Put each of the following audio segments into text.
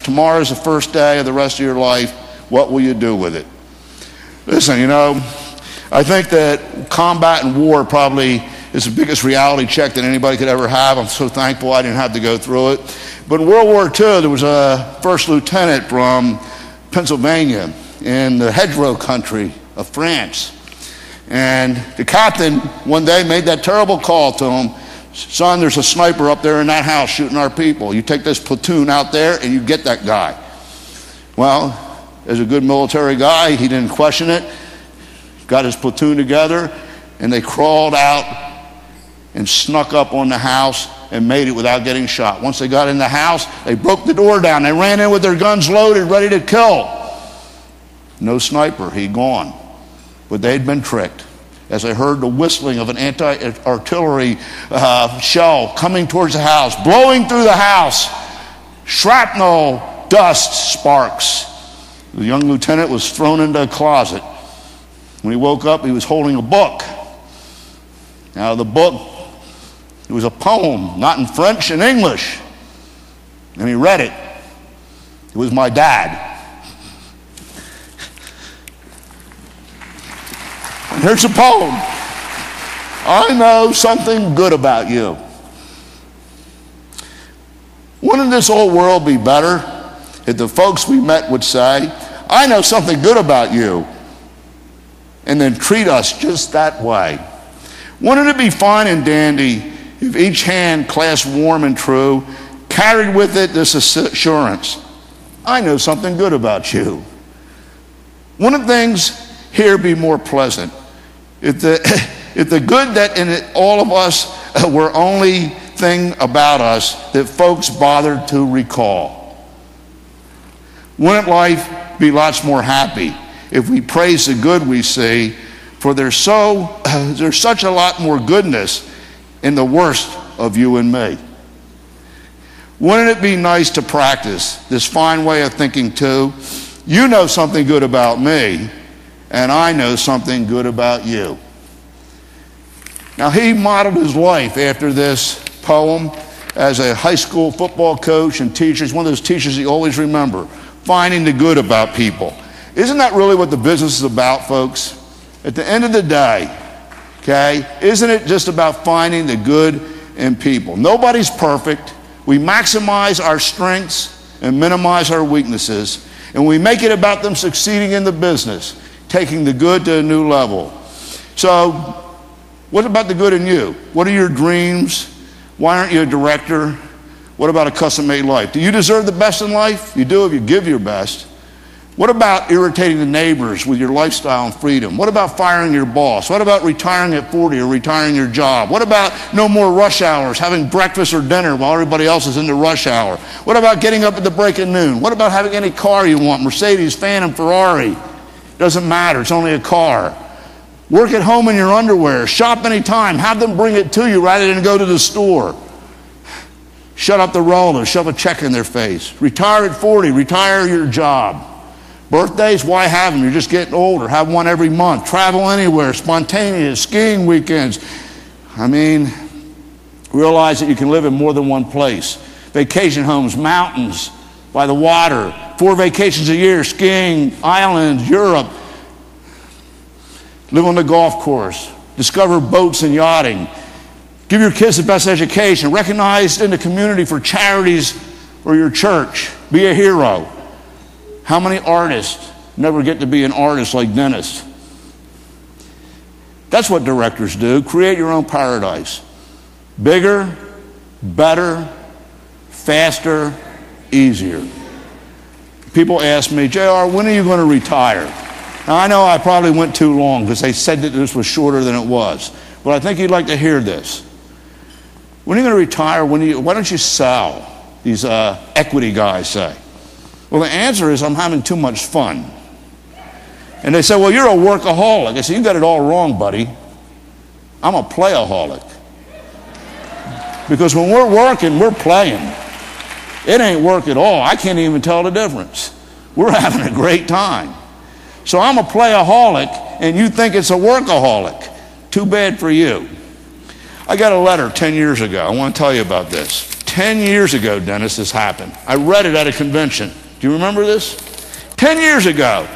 Tomorrow's the first day of the rest of your life. What will you do with it? Listen, you know, I think that combat and war probably is the biggest reality check that anybody could ever have. I'm so thankful I didn't have to go through it. But in World War II, there was a first lieutenant from Pennsylvania in the hedgerow country of France. And the captain one day made that terrible call to him, son, there's a sniper up there in that house shooting our people. You take this platoon out there and you get that guy. Well, as a good military guy, he didn't question it, got his platoon together, and they crawled out and snuck up on the house and made it without getting shot. Once they got in the house, they broke the door down. They ran in with their guns loaded, ready to kill. No sniper, he'd gone. But they'd been tricked. As they heard the whistling of an anti-artillery shell coming towards the house, blowing through the house, shrapnel, dust, sparks. The young lieutenant was thrown into a closet. When he woke up, he was holding a book. Now, the book, it was a poem, not in French, in English. And he read it. It was my dad. And here's a poem. I know something good about you. Wouldn't this old world be better if the folks we met would say, I know something good about you, and then treat us just that way? Wouldn't it be fine and dandy if each hand clasped warm and true carried with it this assurance, I know something good about you? Wouldn't things here be more pleasant if the good that in it, all of us were only thing about us that folks bothered to recall? Wouldn't life be lots more happy if we praise the good we see, for there's such a lot more goodness in the worst of you and me? Wouldn't it be nice to practice this fine way of thinking too? You know something good about me, and I know something good about you. Now, he modeled his life after this poem as a high school football coach and teacher. He's one of those teachers you always remember, finding the good about people. Isn't that really what the business is about, folks? At the end of the day, okay, isn't it just about finding the good in people? Nobody's perfect. We maximize our strengths and minimize our weaknesses, and we make it about them succeeding in the business, taking the good to a new level. So, what about the good in you? What are your dreams? Why aren't you a director? What about a custom-made life? Do you deserve the best in life? You do if you give your best. What about irritating the neighbors with your lifestyle and freedom? What about firing your boss? What about retiring at 40 or retiring your job? What about no more rush hours, having breakfast or dinner while everybody else is in the rush hour? What about getting up at the break of noon? What about having any car you want, Mercedes, Phantom, Ferrari? Doesn't matter, it's only a car. Work at home in your underwear, shop anytime, have them bring it to you rather than go to the store. Shut up the rollers, shove a check in their face. Retire at 40, retire your job. Birthdays, why have them? You're just getting older. Have one every month. Travel anywhere, spontaneous, skiing weekends. I mean, realize that you can live in more than one place. Vacation homes, mountains, by the water, 4 vacations a year, skiing, islands, Europe. Live on the golf course. Discover boats and yachting. Give your kids the best education. Recognized in the community for charities or your church. Be a hero. How many artists never get to be an artist like Dennis? That's what directors do. Create your own paradise. Bigger, better, faster, easier. People ask me, JR, when are you going to retire? Now, I know I probably went too long because they said that this was shorter than it was. But I think you'd like to hear this. When are you going to retire? Why don't you sell? These equity guys say. Well, the answer is I'm having too much fun. And they say, well, you're a workaholic. I say, you got it all wrong, buddy. I'm a playaholic. Because when we're working, we're playing. It ain't work at all. I can't even tell the difference. We're having a great time. So I'm a playaholic, and you think it's a workaholic. Too bad for you. I got a letter 10 years ago. I want to tell you about this. 10 years ago, Dennis, this happened. I read it at a convention. Do you remember this? 10 years ago.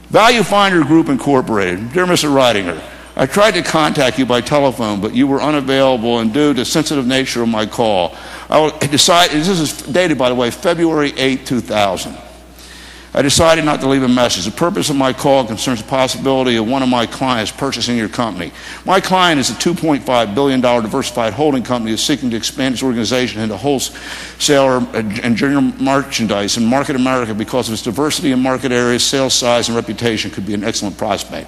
Value Finder Group Incorporated. Dear Mr. Reidinger, I tried to contact you by telephone, but you were unavailable, and due to the sensitive nature of my call, this is dated, by the way, February 8, 2000. I decided not to leave a message. The purpose of my call concerns the possibility of one of my clients purchasing your company. My client is a $2.5 billion diversified holding company that's seeking to expand its organization into wholesaler and general merchandise and market America because of its diversity in market areas, sales size, and reputation could be an excellent prospect.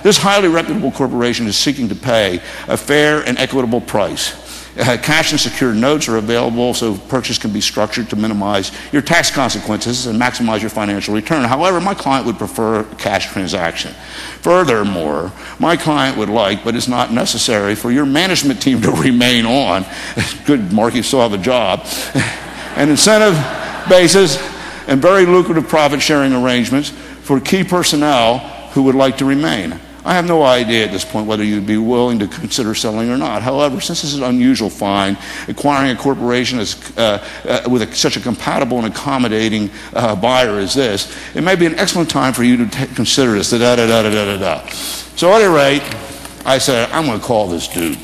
This highly reputable corporation is seeking to pay a fair and equitable price. Cash and secured notes are available, so purchase can be structured to minimize your tax consequences and maximize your financial return. However, my client would prefer a cash transaction. Furthermore, my client would like, but it's not necessary, for your management team to remain on. Good, Mark, you still have a job. An incentive basis and very lucrative profit-sharing arrangements for key personnel who would like to remain. I have no idea at this point whether you'd be willing to consider selling or not. However, since this is an unusual find, acquiring a corporation with such a compatible and accommodating buyer as this, it may be an excellent time for you to consider this. So at any rate, I said, I'm going to call this dude.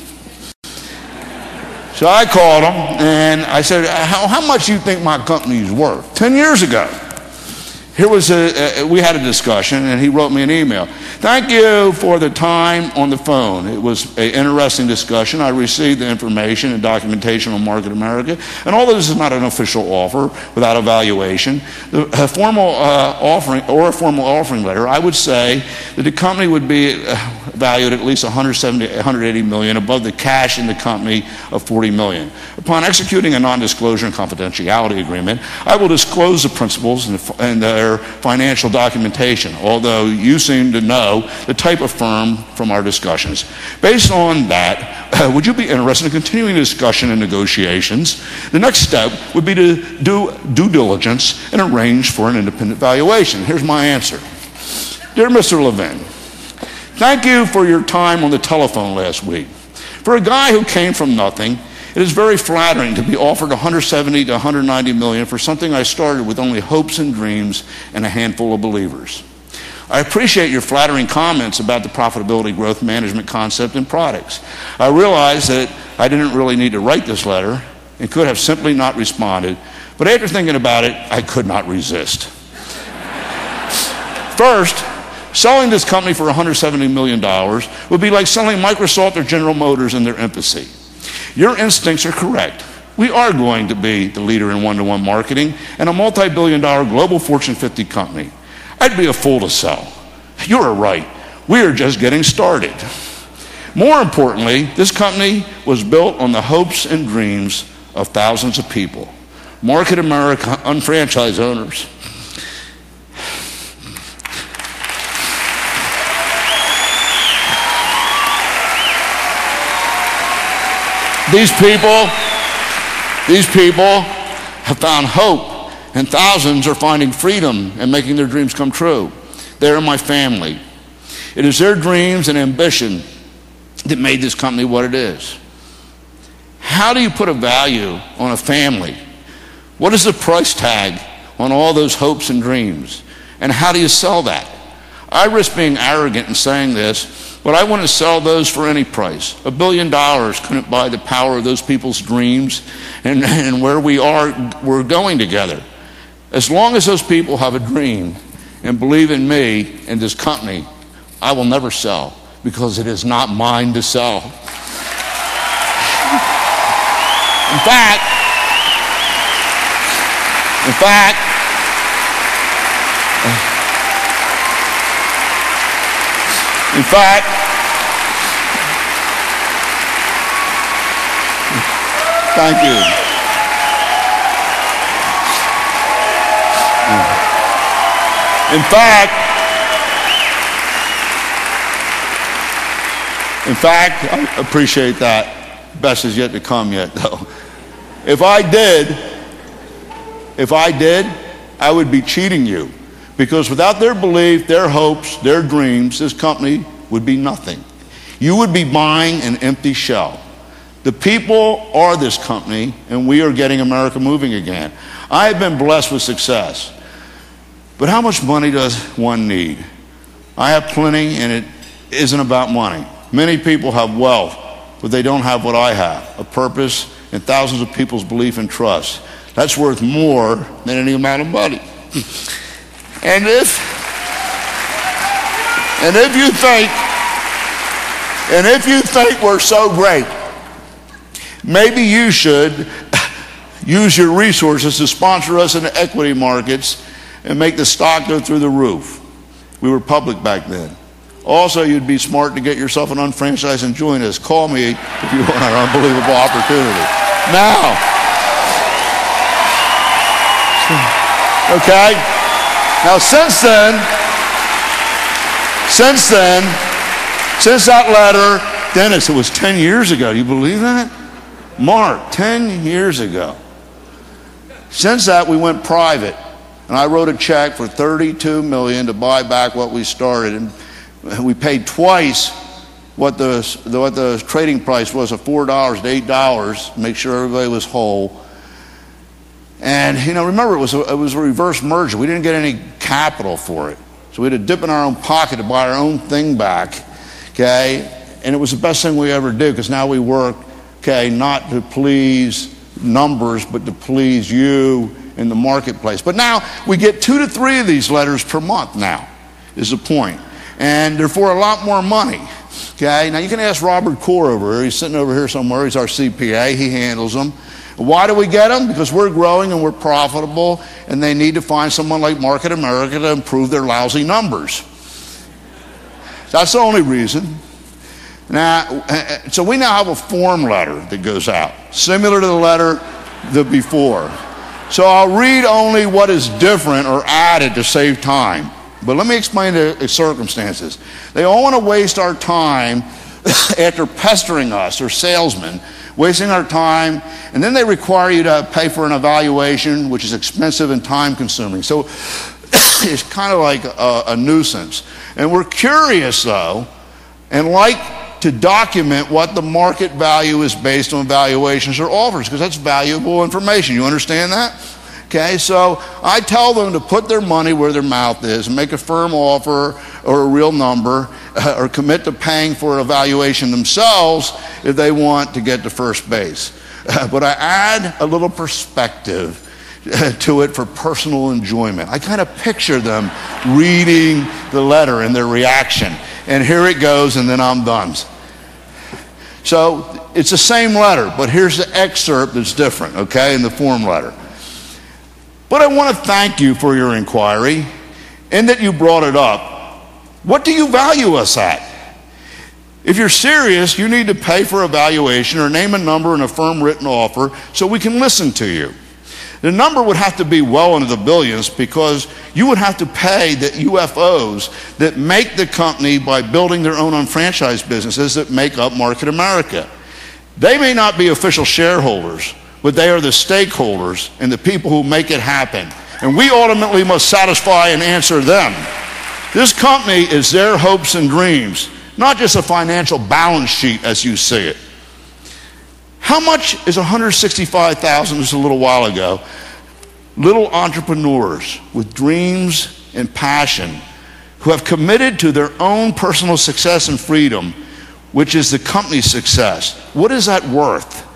So I called him, and I said, how much do you think my company is worth? 10 years ago. Here was we had a discussion, and he wrote me an email. Thank you for the time on the phone. It was an interesting discussion. I received the information and documentation on Market America, and although this is not an official offer without evaluation, a formal offering letter, I would say that the company would be valued at least $180 million above the cash in the company of $40 million. Upon executing a non-disclosure and confidentiality agreement, I will disclose the principles and their financial documentation, although you seem to know the type of firm from our discussions. Based on that, would you be interested in continuing the discussion and negotiations? The next step would be to do due diligence and arrange for an independent valuation. Here's my answer. Dear Mr. Levin, thank you for your time on the telephone last week. For a guy who came from nothing, it is very flattering to be offered $170 to $190 million for something I started with only hopes and dreams and a handful of believers. I appreciate your flattering comments about the profitability growth management concept and products. I realize that I didn't really need to write this letter and could have simply not responded, but after thinking about it, I could not resist. First, selling this company for $170 million would be like selling Microsoft or General Motors in their infancy. Your instincts are correct. We are going to be the leader in one-to-one marketing and a multi-billion-dollar global Fortune 50 company. I'd be a fool to sell. You're right. We are just getting started. More importantly, this company was built on the hopes and dreams of thousands of people. Market America unfranchised owners. These people have found hope, and thousands are finding freedom and making their dreams come true. They are my family. It is their dreams and ambition that made this company what it is. How do you put a value on a family? What is the price tag on all those hopes and dreams? And how do you sell that? I risk being arrogant in saying this, but I want to sell those for any price. $1 billion couldn't buy the power of those people's dreams and where we're going together. As long as those people have a dream and believe in me and this company, I will never sell because it is not mine to sell. In fact, thank you. In fact, I appreciate that. Best is yet to come yet, though. If I did, I would be cheating you. Because without their belief, their hopes, their dreams, this company would be nothing. You would be buying an empty shell. The people are this company, and we are getting America moving again. I have been blessed with success. But how much money does one need? I have plenty, and it isn't about money. Many people have wealth, but they don't have what I have, a purpose and thousands of people's belief and trust. That's worth more than any amount of money. And if you think we're so great, maybe you should use your resources to sponsor us in the equity markets and make the stock go through the roof. We were public back then. Also, you'd be smart to get yourself an unfranchised and join us. Call me if you want an unbelievable opportunity. Now, okay? Now, since that letter, Dennis, it was 10 years ago. Do you believe that? Mark, 10 years ago. Since that, we went private. And I wrote a check for $32 million to buy back what we started. And we paid twice what the trading price was of $4 to $8, make sure everybody was whole. And, remember, it was a reverse merger. We didn't get any capital for it. So we had to dip in our own pocket to buy our own thing back, okay? And it was the best thing we ever did, because now we work, okay, not to please numbers, but to please you in the marketplace. But now we get 2 to 3 of these letters per month now, is the point. And they're for a lot more money, okay? Now you can ask Robert Core over here. He's sitting over here somewhere. He's our CPA. He handles them. Why do we get them? Because we're growing and we're profitable, and they need to find someone like Market America to improve their lousy numbers. That's the only reason. Now, so we now have a form letter that goes out, similar to the letter before. So I'll read only what is different or added to save time. But let me explain the circumstances. They all want to waste our time after pestering us, or salesmen, wasting our time, and then they require you to pay for an evaluation, which is expensive and time consuming. So it's kind of like a nuisance. And we're curious, though, and like to document what the market value is based on valuations or offers, because that's valuable information. You understand that? Okay, so I tell them to put their money where their mouth is and make a firm offer or a real number, or commit to paying for an evaluation themselves if they want to get to first base. But I add a little perspective to it for personal enjoyment. I kind of picture them reading the letter and their reaction. And here it goes, and then I'm done. So it's the same letter, but here's the excerpt that's different, okay, in the form letter. But I want to thank you for your inquiry and that you brought it up. What do you value us at? If you're serious, you need to pay for evaluation or name a number in a firm written offer so we can listen to you. The number would have to be well into the billions, because you would have to pay the UFOs that make the company by building their own unfranchised businesses that make up Market America. They may not be official shareholders, but they are the stakeholders and the people who make it happen. And we ultimately must satisfy and answer them. This company is their hopes and dreams, not just a financial balance sheet as you see it. How much is 165,000 just a little while ago? Little entrepreneurs with dreams and passion who have committed to their own personal success and freedom, which is the company's success. What is that worth?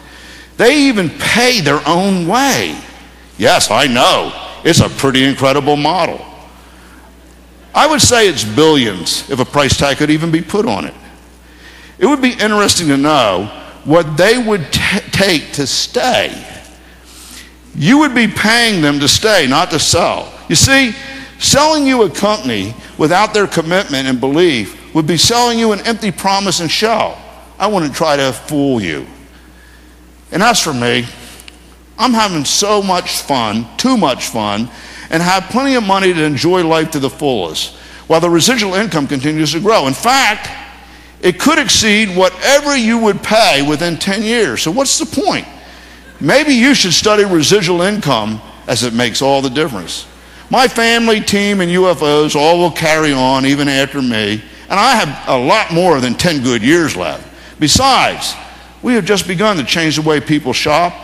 They even pay their own way. Yes, I know. It's a pretty incredible model. I would say it's billions if a price tag could even be put on it. It would be interesting to know what they would take to stay. You would be paying them to stay, not to sell. You see, selling you a company without their commitment and belief would be selling you an empty promise and shell. I wouldn't try to fool you. And as for me, I'm having so much fun, too much fun, and have plenty of money to enjoy life to the fullest, while the residual income continues to grow. In fact, it could exceed whatever you would pay within 10 years. So what's the point? Maybe you should study residual income, as it makes all the difference. My family, team, and UFOs all will carry on even after me, and I have a lot more than 10 good years left. Besides, We have just begun to change the way people shop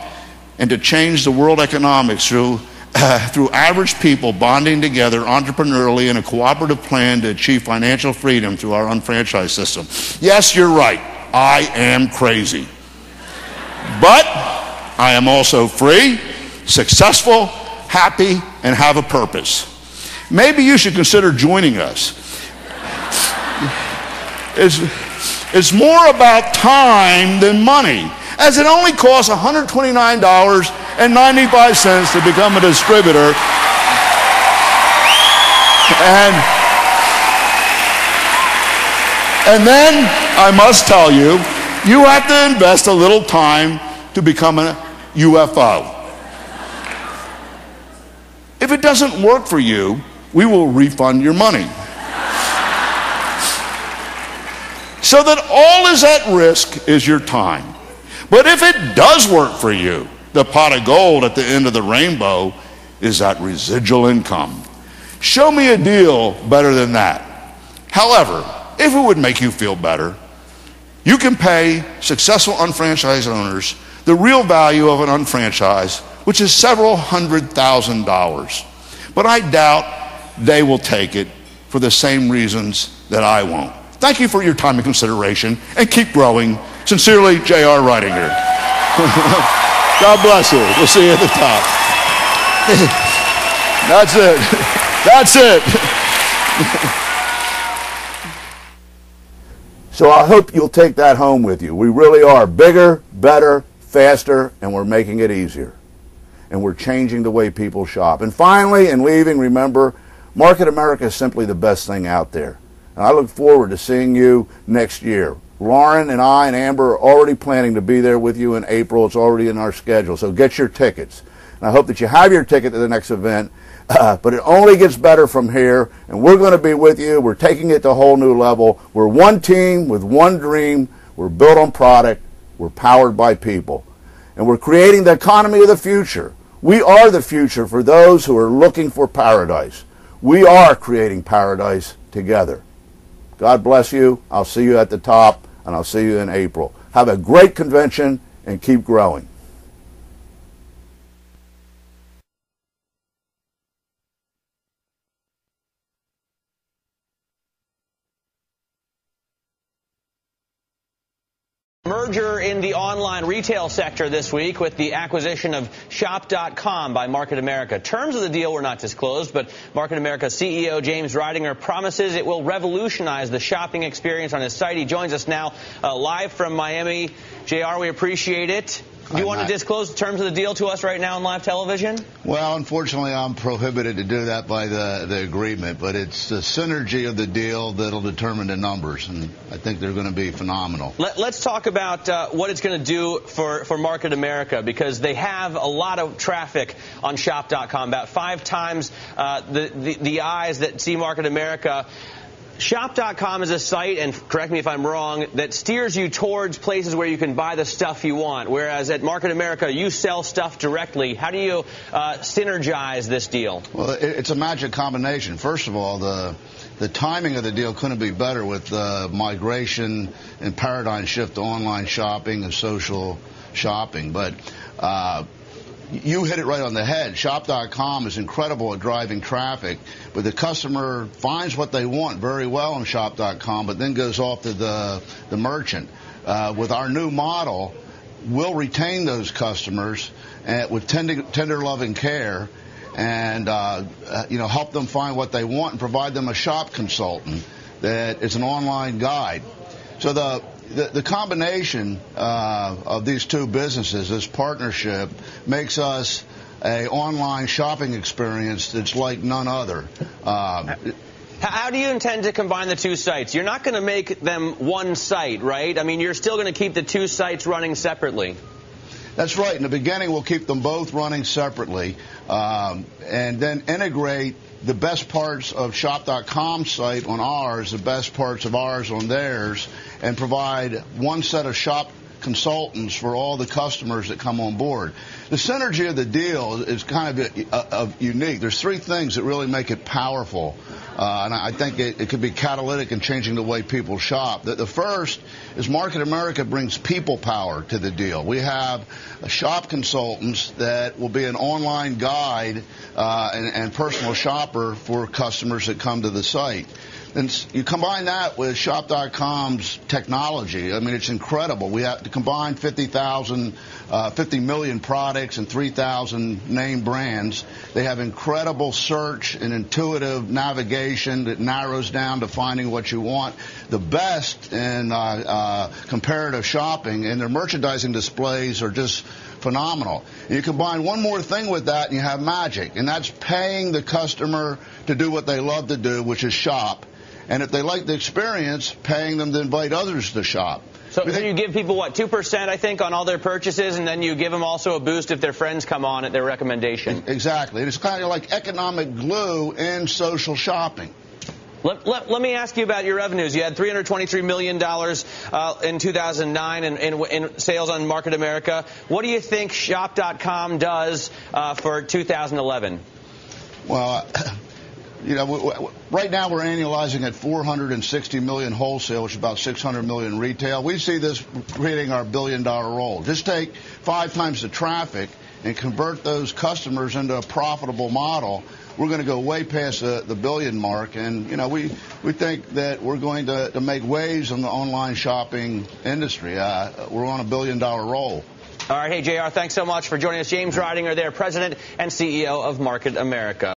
and to change the world economics through average people bonding together entrepreneurially in a cooperative plan to achieve financial freedom through our unfranchised system. Yes, you're right. I am crazy. But I am also free, successful, happy, and have a purpose. Maybe you should consider joining us. It's more about time than money, as it only costs $129.95 to become a distributor. And then, I must tell you, you have to invest a little time to become a UFO. If it doesn't work for you, we will refund your money. So that all is at risk is your time. But if it does work for you, the pot of gold at the end of the rainbow is that residual income. Show me a deal better than that. However, if it would make you feel better, you can pay successful unfranchised owners the real value of an unfranchised, which is several $100,000. But I doubt they will take it for the same reasons that I won't. Thank you for your time and consideration, and keep growing. Sincerely, JR Ridinger. God bless you. We'll see you at the top. That's it. That's it. So I hope you'll take that home with you. We really are bigger, better, faster, and we're making it easier. And we're changing the way people shop. And finally, in leaving, remember, Market America is simply the best thing out there. And I look forward to seeing you next year. Lauren and I and Amber are already planning to be there with you in April. It's already in our schedule. So get your tickets. And I hope that you have your ticket to the next event. But it only gets better from here. And we're going to be with you. We're taking it to a whole new level. We're one team with one dream. We're built on product. We're powered by people. And we're creating the economy of the future. We are the future for those who are looking for paradise. We are creating paradise together. God bless you. I'll see you at the top, and I'll see you in April. Have a great convention, and keep growing. Merger in the online retail sector this week with the acquisition of Shop.com by Market America. Terms of the deal were not disclosed, but Market America CEO James Ridinger promises it will revolutionize the shopping experience on his site. He joins us now live from Miami. JR, we appreciate it. Do you want to disclose the terms of the deal to us right now on live television? Well, unfortunately, I'm prohibited to do that by the agreement, but it's the synergy of the deal that'll determine the numbers, and I think they're going to be phenomenal. Let's talk about what it's going to do for Market America, because they have a lot of traffic on Shop.com, about 5 times the eyes that see Market America. Shop.com is a site, and correct me if I'm wrong, that steers you towards places where you can buy the stuff you want, whereas at Market America, you sell stuff directly. How do you synergize this deal? Well, it's a magic combination. First of all, the timing of the deal couldn't be better with the migration and paradigm shift to online shopping and social shopping. But you hit it right on the head. Shop.com is incredible at driving traffic, but the customer finds what they want very well on Shop.com, but then goes off to the merchant. With our new model, we'll retain those customers with tender loving care, and help them find what they want and provide them a shop consultant that is an online guide. So the combination of these two businesses, this partnership, makes us an online shopping experience that's like none other. How do you intend to combine the two sites? You're not going to make them one site, right? I mean, you're still going to keep the two sites running separately. That's right. In the beginning, we'll keep them both running separately, and then integrate the best parts of Shop.com's site on ours, the best parts of ours on theirs, and provide one set of shop consultants for all the customers that come on board. The synergy of the deal is kind of unique. There's 3 things that really make it powerful. And I think it could be catalytic in changing the way people shop. The first is Market America brings people power to the deal. We have shop consultants that will be an online guide and personal shopper for customers that come to the site. And you combine that with Shop.com's technology. I mean, it's incredible. We have to combine 50 million products and 3,000 name brands. They have incredible search and intuitive navigation that narrows down to finding what you want. The best in comparative shopping, and their merchandising displays are just phenomenal. And you combine one more thing with that and you have magic, and that's paying the customer to do what they love to do, which is shop. And if they like the experience, paying them to invite others to shop. So you give people, what, 2%, I think, on all their purchases, and then you give them also a boost if their friends come on at their recommendation. Exactly. It's kind of like economic glue in social shopping. Let me ask you about your revenues. You had $323 million in 2009 in sales on Market America. What do you think Shop.com does for 2011? Well, you know, right now we're annualizing at 460 million wholesale, which is about 600 million retail. We see this creating our billion-dollar roll. Just take 5 times the traffic and convert those customers into a profitable model. We're going to go way past the billion mark, and you know we think that we're going to make waves in the online shopping industry. We're on a billion-dollar roll. All right, hey JR, thanks so much for joining us. James Ridinger there, President and CEO of Market America.